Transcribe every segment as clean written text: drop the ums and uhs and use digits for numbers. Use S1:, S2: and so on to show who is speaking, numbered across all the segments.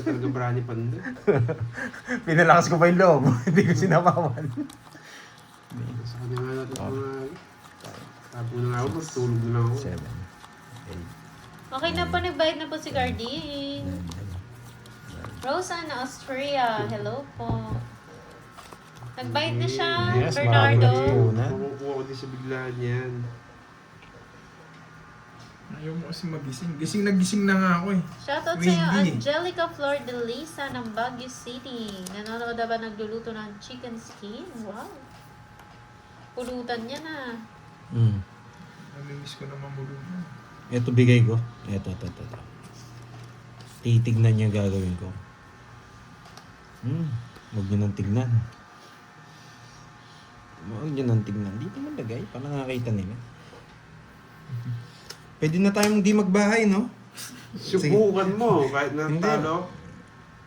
S1: ka talaga Brani Pando.
S2: Pinalakas ko pa yung loob. Hindi ko sinapawan.
S1: Sa kanya nga natin mga... Tapo na nga ako, magtulog na lang ako.
S2: 7, 8,
S3: Okay na po, nagbayad na po si Garding. Rosanna, Austria. Hello po. Nagbayad na siya,
S2: Yes,
S3: Bernardo.
S2: maraming
S1: Makukuha ko din sa biglaan yan.
S4: Ayaw mo kasi magising. Nagising na nga ako eh.
S3: Shoutout sa iyo,
S4: Windy.
S3: Angelica Flor de Lisa ng Baguio City. Nanonood na ba nagluluto ng chicken skin? Wow. Pulutan niya na.
S4: Namimiss ko na mamulungan.
S2: Ito bigay ko. Ito. Titignan niyo yung gagawin ko. Huwag niyo nang tignan. Huwag niyo nang tignan. Dito man lagay. Para nakakita nila. Pwede na tayong di magbahay, no?
S1: Subukan mo, kahit natalo.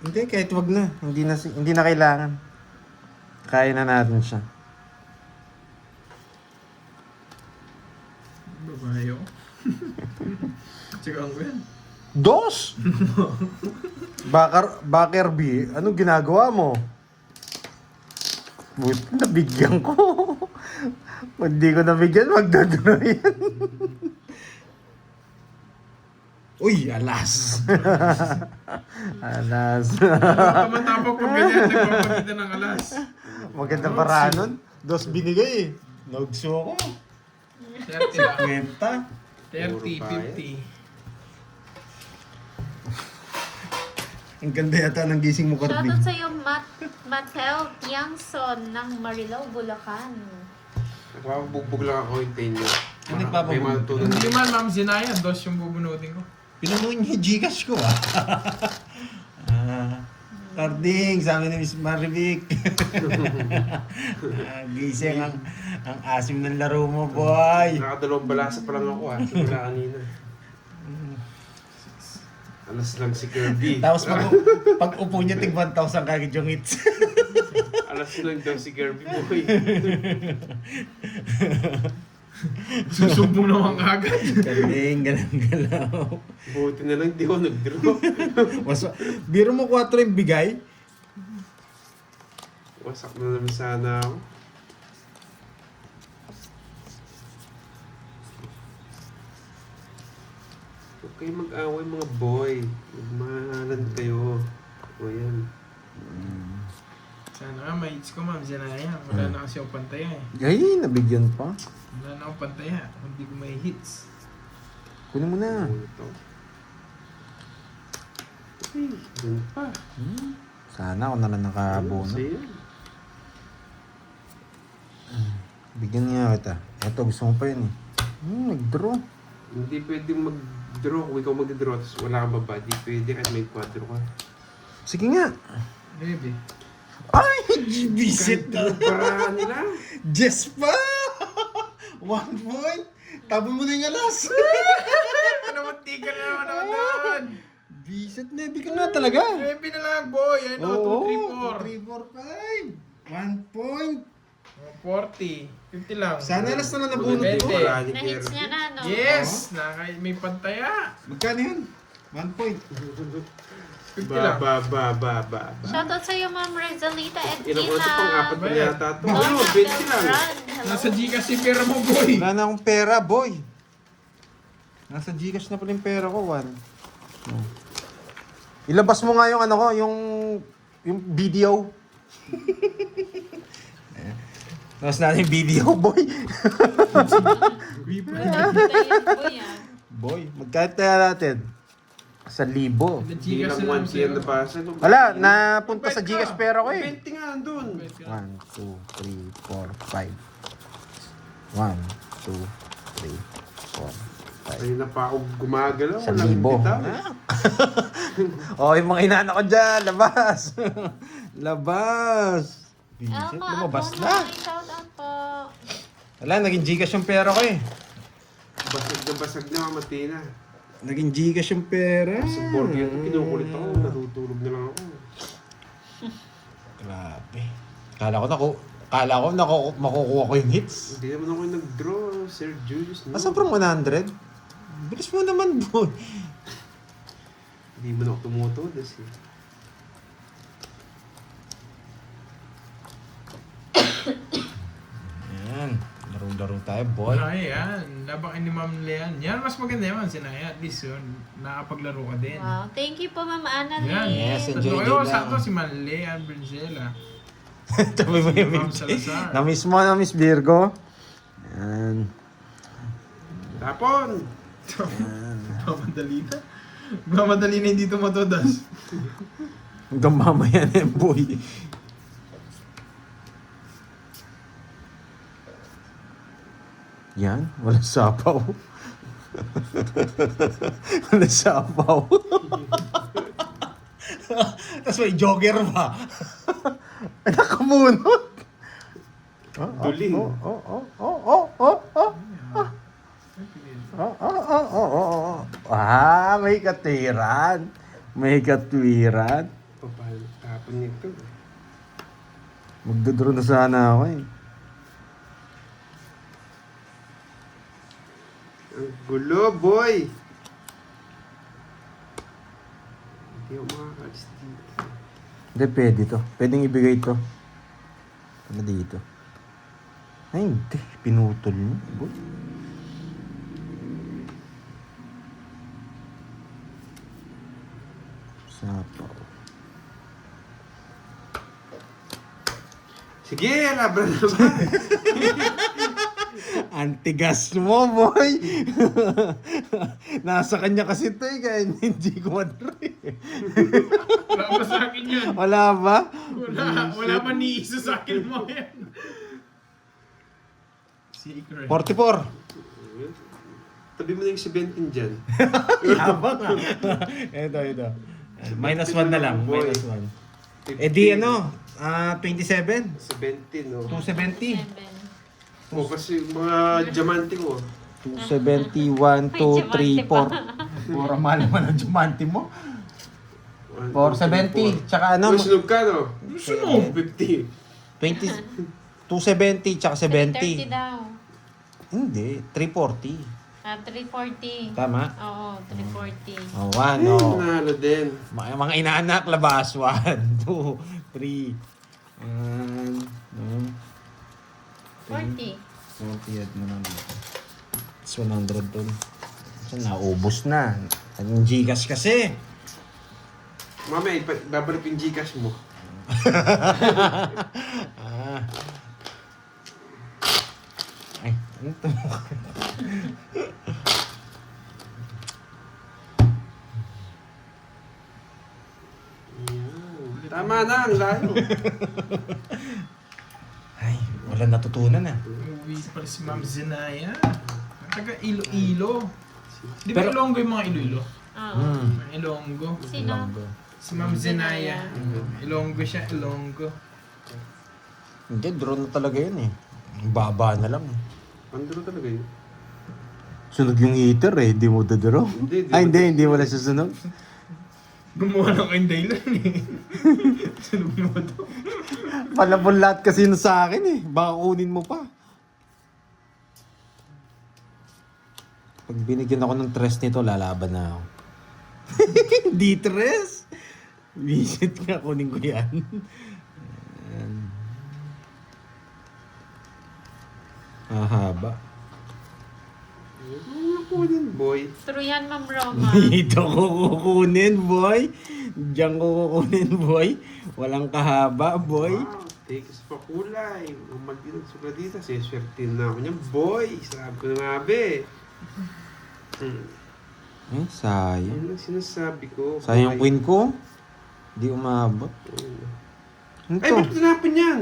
S2: Hindi, kahit wag na. Hindi na kailangan. Kaya na natin siya.
S4: Babae ako. Tsaka ko yan.
S2: Dos! Baker B, anong ginagawa mo? Buti nabigyan ko. Kung hindi ko nabigyan, magdodoro yan. Uy, alas! Alas.
S4: Tumatapok pag ganyan, nagpapakita ng alas.
S2: Maganda paraan nun. Dos binigay eh. Nagso ako.
S4: 30 lang.
S2: Kwenta.
S4: 30, 50.
S2: Ang ganda yata ng gising mo, Cardi.
S3: Shoutout sa iyo, Mattel Tiangson ng Marilao, Bulacan.
S1: Nagpapabugbog lang ako yung tenyo.
S2: Ano nagpapabugbog?
S1: May matutunan.
S4: Hindi man, Ma'am Zinaya. Dos yung bubunutin ko.
S2: Pinunuin niya yung Gcash ko Carding, sabi ni Miss Marivic. Gising ang asim ng laro mo, boy.
S1: Nakadalawang balasa pa lang ako simula kanina. Alas lang si Kirby.
S2: Tapos pag upo niya, tig 1,000 kagad yung hits.
S1: Alas lang daw si Kirby, boy.
S4: Susubong naman agad.
S2: Carding, galang-galaw.
S1: Buti na lang di ako nag-draw.
S2: Biro mo 4 yung bigay.
S1: Wasak na naman sana ako. Huwag kayo mag-away mga boy. Magmahalan kayo. O yan.
S4: Sana nga, may hits ko, Ma'am Zinaya. Wala na kasi akong pantaya eh.
S2: Ay, nabigyan pa.
S4: Wala na akong pantaya. Hindi ko may hits.
S2: Kunin mo na.
S1: Ano ito? Ay, dun pa.
S2: Sana ako na lang nakabono.
S1: Sa'yo.
S2: Bigyan niya kita. Eto, gusto mo pa yun eh. Nag-draw.
S1: Hindi pwedeng mag-draw. Kung ikaw mag-draw, tapos wala kang baba. Hindi pwede kahit may 4 ka.
S2: Sige nga.
S4: Baby.
S2: Ay, visit na.
S1: Para nila.
S2: Yes pa! 1 point. Tabo mo na yung alas.
S4: Namunti ka na naman ako doon.
S2: Visit na. Bigyan na talaga.
S4: Baby na lang, boy. Ano, 2, 3,
S2: 3, 4, 5. 1 point.
S4: 4. 50 lang.
S2: Sana alas na lang nabunot ko.
S4: Pwede.
S1: Wala ni
S3: Na-hits
S1: Kirby.
S3: niya na, no?
S4: Yes! May pantaya.
S2: Magkano yun? 1 point.
S4: 50 lang.
S1: Ba.
S3: Shoutout sa iyo, Ma'am Rezalita
S1: Ilang oras pang apat
S3: Edina.
S1: na yata ito.
S3: Donna
S1: Ano, 20 lang.
S3: Beltran. Hello.
S4: Nasa Gcash si pera mo, boy.
S2: Wala na akong pera, boy. Nasa Gcash na pala yung pera ko, 1. Ilabas mo nga yung ano ko, yung video. Tapos natin yung video, boy. Boy, magkano tayo natin? 1,000.
S1: Hindi
S4: Gcash
S1: lang
S4: na lang
S1: 1 yan na
S4: sa'yo.
S1: basa.
S2: Wala, napunta sa Gcash pera ko eh.
S1: 20 nga andun.
S2: 1, 2, 3, 4, 5. 1, 2, 3, 4, 5.
S1: Kanina pa ako gumagalaw.
S2: Sa
S1: Walang
S2: libo.
S1: bitaw.
S2: O, yung mga inana ko dyan, labas. Labas. Visit,
S3: Elma
S2: lumabas
S3: Abona,
S2: na.
S3: shoutout po.
S2: Wala, naging Gcash yung pera ko eh.
S1: Basag na Matina.
S2: Naging Gcash yung pera.
S1: Sa board yun, kinukulit ako. Natutulog na lang ako.
S2: Grabe. Kala ko makukuha ko yung hits.
S1: Hindi naman ako yung nag-draw, Sir Julius. No?
S2: Asan from 100? Bilis mo naman, boy.
S1: Hindi mo na ako tumutulas eh.
S2: tayo, boy.
S4: Ay, yan. Laban ni Ma'am Leanne. Yan, mas maganda yaman. Sinaya, at least yun. Nakapaglaro ka din.
S3: Wow. Thank you po, Ma'am Annalyn.
S4: Yan.
S2: Yes, enjoy
S4: Tatlo kayo.
S2: din lang.
S4: Sakto si Ma'am Leanne Brincela.
S2: Tabi mo yung
S4: Ma'am Salazar.
S2: Na-miss mo na, Miss Virgo. Yan.
S1: Tapon!
S4: Mamadali na. Mamadali na hindi tumatodas.
S2: Hanggang mamaya na yung boy. Yan, wala sapaw. Wala sapaw. Tapos may jogger pa. Nakamunot.
S1: Duling.
S2: Ah, may katiran. May katwiran.
S1: Paano tapon nito?
S2: Magdodro na sana ako eh.
S1: Ang gulo, boy! Hindi ako makakalis dito.
S2: Hindi, pwede to. Pwedeng ibigay to. Ano dito? Ay, hindi. Pinutol mo. Boy. Sapaw.
S1: Sige, labran naman!
S2: Antigas mo, boy! Nasa kanya kasi ito eh, kaya hindi ko madre.
S4: Wala pa sa akin yan.
S2: Wala ba?
S4: Wala pa ni isa sa akin mo yan. Secret.
S2: 44.
S1: Tabi mo na yung 17 dyan.
S2: Yabang ah. ito. Minus 1 na lang.
S1: Boy.
S2: Minus 1. Eh di ano? 27?
S1: 17, no?
S2: 270?
S3: 7.
S1: O, kasi mga diamante ko.
S2: 270, 1, 2, 3, 4. Pura mahal naman ang diamante mo. 470. Tsaka ano?
S1: Sunog ka, no?
S4: Sunog.
S1: 50.
S2: 20, 270 tsaka
S3: 330
S2: 70.
S3: daw.
S2: Hindi, 340.
S3: 340.
S2: Tama?
S3: Oo, 340.
S2: Oh, 1, no.
S1: Nanalo din.
S2: Mga inaanak, labas. 1, 2, 3.
S3: 40.
S2: 40 at mo lang dito. It's 100 dun. So, naubos na. Ang Gcash kasi.
S1: Mamaya, babalik yung Gcash mo.
S2: Ay, ano to?
S1: Ayan. Tama na, ang layo.
S2: Ay, wala natutunan ah.
S4: Uwi pa rin si Ma'am Zenaya. Taga Iloilo. Di ba
S2: Pero-
S4: Ilonggo yung mga Iloilo?
S3: Oo.
S4: Ilonggo.
S3: Sino?
S4: Si Ma'am Zenaya. Ilonggo siya, Ilonggo.
S2: Hindi, drone na talaga yun eh. Ang baba na lang eh.
S1: Pandro talaga yun.
S2: Sunog yung heater eh, hindi mo dadaro.
S1: Hindi,
S2: Ay, hindi wala susunog.
S4: Gumawa lang kayong dahilan eh. Sunog mo to.
S2: Palabon lahat kasi na sa akin eh. Baka kunin mo pa. Pag binigyan ako ng tres nito, lalaban na ako. Di tres? Visit nga, kunin ko yan. Ayan. Haba.
S1: Ano po din, boy?
S3: True yan, Ma'am Roma.
S2: Dito ko kukunin, boy. Diyan ko kukunin, boy. Walang kahaba, boy.
S1: Wow, takes pa kulay. Umal din ang sulat dito. Siswertin na ako niyan, boy. Sabi ko na nga, be.
S2: Eh, sayang.
S1: Yun lang sinasabi ko.
S2: Sayang
S1: boy.
S2: queen ko. Di umabot. Ano
S1: Ay,
S2: to?
S1: ba't tinapin yan?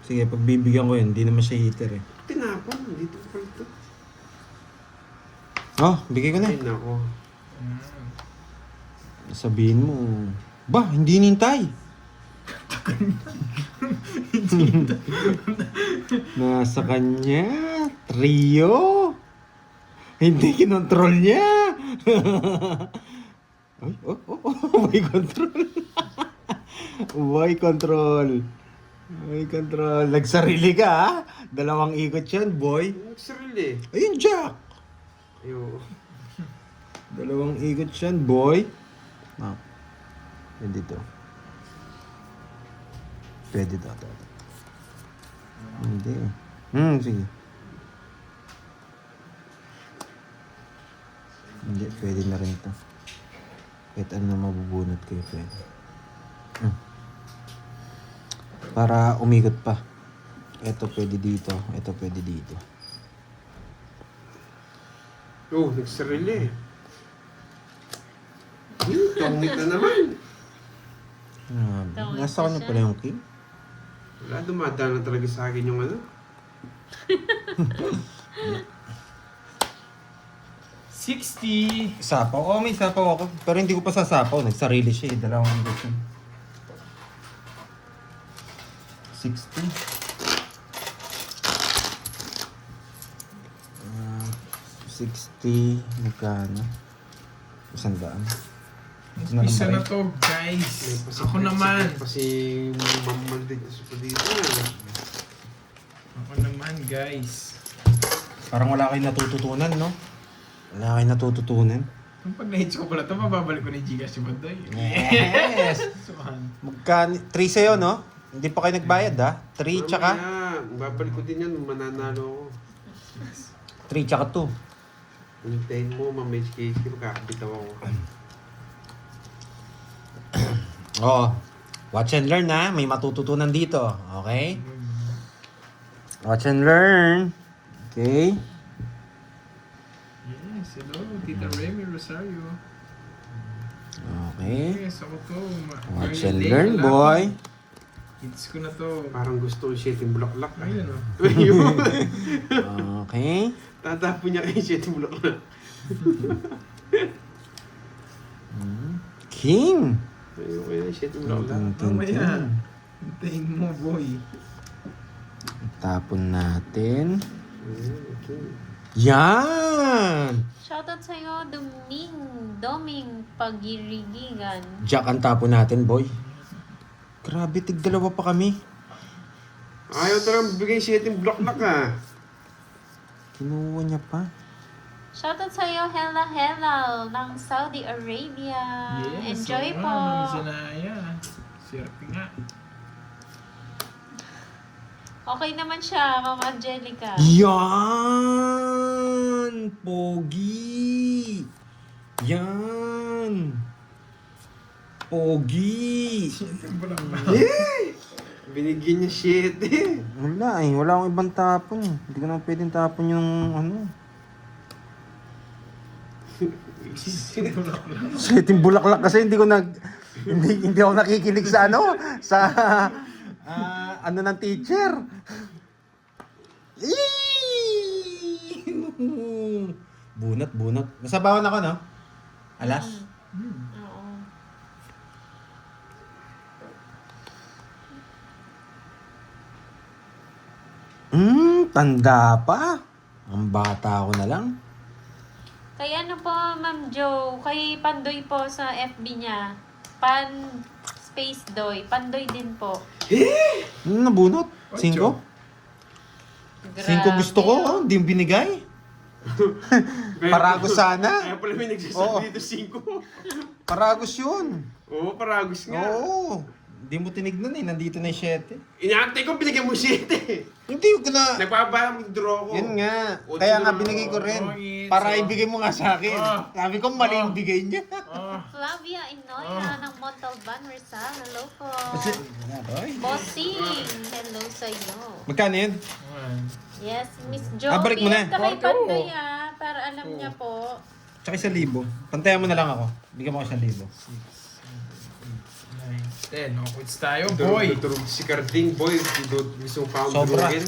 S2: Sige, pagbibigyan ko yun. Di naman siya heater eh.
S1: Tinapon. Dito pa ito.
S2: Oh, bigay ko na.
S1: Ay, nako.
S2: Sabihin mo, ba, hindi nintay. Nasa kanya, trio. Hindi kinontrol niya. Ay, may control. May control. May control. Nagsarili ka, ha? Dalawang ikot yan, boy.
S1: Sarili.
S2: Ayun, Jack.
S1: Ayo.
S2: Dalawang ikot yan, boy. Ah. Pwede to. Pwede to. Hindi. Sige. Hindi, pwede na rin to. Kahit ano na mabubunot kayo, pwede. Para umikot pa. Ito pwede dito, ito pwede dito.
S1: Oh, nagsarili. Tongit na naman.
S3: Tawid
S2: Nasa
S3: na
S2: kanya
S3: siya.
S2: pala yung king.
S1: Wala, dumadaan na talaga sa akin yung ano.
S4: 60.
S2: Sapaw? Oo, may sapaw ako. Pero hindi ko pa sasapaw. Nagsarili siya eh. Dalawang version. 60. 60. Magkano? 100.
S4: Isa na to, guys. Ako naman.
S1: Kasi mamaldit na sa dito.
S4: Ako naman, guys.
S2: Parang wala kayong natututunan, no? Wala kayong natututunan.
S4: Kung pag na-hits ko pala ito, mababalik ko na yung Gcash si Bandoy.
S2: Yes!
S4: Sukan.
S2: Magkano? 3 sa'yo, no? Hindi pa kayo nagbayad, ha? 3 tsaka?
S1: Mamaya, babalik ko din yan, mananalo ako.
S2: 3 tsaka 2.
S1: Hintayin mo, mamay case, makakabitaw ako.
S2: Oh, watch and learn, ha? May matututunan dito. Okay? Watch and learn. Okay?
S4: Yes, hello, Tita Remy Rosario.
S2: Okay.
S4: Yes, ako to.
S2: Watch and learn, boy.
S4: Hits ko na to.
S1: Parang gusto ko shit yung bulaklak.
S4: Ayun o.
S1: Ayun.
S2: Okay.
S1: Tatapon niya kayo shit yung bulaklak.
S2: King.
S1: Ayun kaya shit yung bulaklak.
S4: Mamaya. Hintayin mo, boy.
S2: Tapon natin.
S1: Ayun, okay.
S2: Yan!
S3: Shoutout sa'yo, Doming Pagirigigan.
S2: Jack ang tapon natin, boy. Grabe, tig-dalawa pa kami.
S1: Ayaw talagang bigay shit yung bulaklak ah.
S2: Kinuha niya pa.
S3: Shoutout sa'yo, Hella Hella ng Saudi Arabia. Enjoy po.
S4: Sanaya. Swerte nga.
S3: Okay naman siya, Mama Angelica.
S2: Yan! Pogi! Yan! Pogi!
S1: Binigyan niya shit eh.
S2: Wala eh. Wala akong ibang tapon. Hindi ko na pwedeng tapon yung ano. Setting bulaklak kasi hindi ko hindi ako nakikinig sa ano sa ano ng teacher. Eee! Bunot. Nasabawan ako, no? Alas.
S3: Oo.
S2: Tanda pa. Ang bata ko na lang.
S3: Kay ano po, Ma'am Jo, kay Pandoy po sa FB niya. Space Doy. Pandoy din po.
S2: Nabunot? 5? 5
S3: Grabe,
S2: gusto ko,
S3: oh.
S2: hindi yung binigay. Paragos sana.
S1: Kaya pala may
S2: Oo.
S1: nagsasabi dito 5.
S2: Paragos yun.
S1: Oo, paragos nga.
S2: Oo. Hindi mo tinignan eh. Nandito na yung 7.
S1: Inaantay ko, binigyan mo shit eh.
S2: Hindi ko na...
S1: Nagpapalang draw ko.
S2: Yun nga.
S1: O,
S2: Kaya
S1: sino
S2: nga
S1: naman
S2: binigay ko
S1: ako?
S2: rin.
S4: Okay,
S2: Para
S4: so-
S2: ibigay mo nga sa akin. Sabi ko mali yung bigay niya.
S4: Oh.
S3: Flavia Inoya ng Montalban, Rizal. Hello po.
S2: Ay.
S3: Bossing. Hello sa iyo.
S2: Magkano yun?
S3: Yes, Miss Jo.
S2: balik mo na.
S3: PM ka kay
S4: Korte,
S3: Pandoy
S4: oh.
S3: para alam niya po.
S2: Tsaka 1,000. Pantayan mo na lang ako. Bigyan mo ako 1,000.
S4: 10. O, quits tayo, boy.
S1: Durog si Carding, boy. Gusto pa akong
S2: Sobra.
S1: durugin.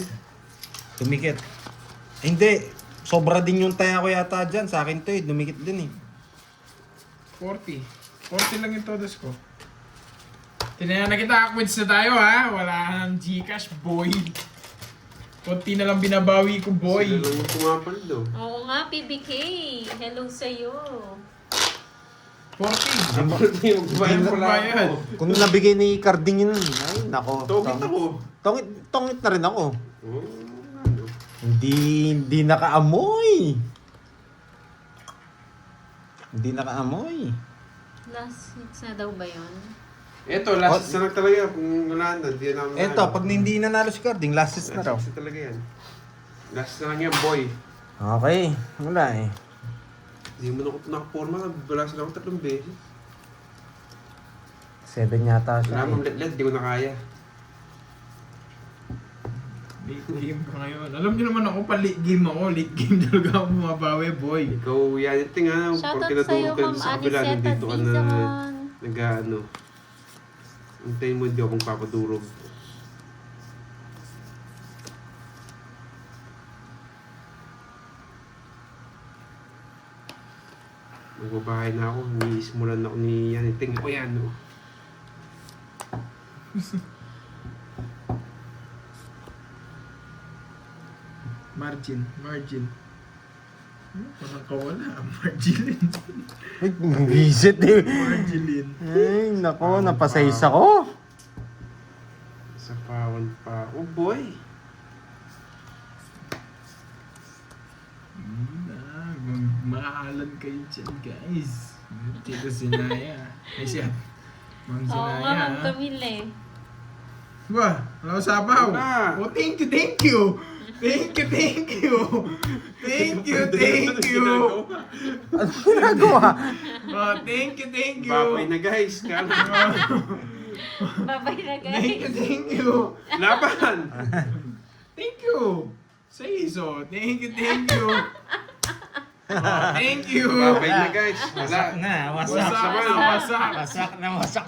S2: Dumikit. Hindi. Sobra din yung taya ko yata dyan. Sa akin to eh. Dumikit din eh.
S4: 40. 40 lang yung todos ko. Tinayan na kita, quits na tayo ha. Wala nang Gcash, boy. Konti na lang binabawi ko, boy.
S1: Sila lang yung pumapalad oh.
S3: Oo nga, PBK. Hello sa iyo.
S4: 40.
S1: Kapalad na yung bayan pala
S4: Bayad.
S1: ako.
S2: Kung nabigay ni Carding yun, ay nako.
S1: Togit ako.
S2: Tongit na rin ako.
S1: Oh, ano?
S2: Hindi nakaamoy. Hindi nakaamoy.
S3: Last hits na daw ba yun?
S1: Eto, last na lang talaga. Kung wala na, hindi na ako
S2: Eto, pag hindi nanalo si Carding, last na raw.
S1: Last na talaga yan. Last na lang yan, boy.
S2: Okay, wala eh.
S1: Hindi mo na ako nakaporma. Wala sila ako 3 beses.
S2: 7 yata siya.
S1: Wala mong let, di ko na kaya.
S4: Late game ka ngayon. Alam niyo naman ako, pa late game ako. Late game talaga ako bumabawi, boy.
S1: Ikaw, yan ito nga.
S3: Shoutout
S1: Porque
S3: sa'yo,
S1: natulog ka
S3: Ma'am
S1: sa kabila,
S3: Aniseta
S1: nandito ka na
S3: Dizon.
S1: nag-ano. Hintayin mo, hindi akong papadurog. Magbabahay na ako, iniismulan ako ni yan. Tingnan ko yan, no?
S4: Margin. Parang kawala. Margin.
S2: Ay, visit eh.
S4: Margin.
S2: Ay, nako, napasayis ako.
S1: Sa pawan pa. Oh boy!
S4: Maalan kayo dyan, guys. Tito Sinaya. Ay siya. Ma'am
S3: Oo nga,
S4: Sinaya.
S3: Ma'am Camille.
S4: Ba, wala ko sabaw.
S1: Wala.
S4: Oh, thank you. Thank you.
S2: Ano ginagawa?
S4: Oh, thank you.
S1: Babay na guys! Kala
S3: Babay na guys.
S4: Thank you.
S1: Laban!
S4: Thank you. Say so. Thank you. Oh, thank you.
S1: Babay na guys! Wala!
S2: Wasak na, wasak.
S4: Wasak.
S2: Wasak na, wasak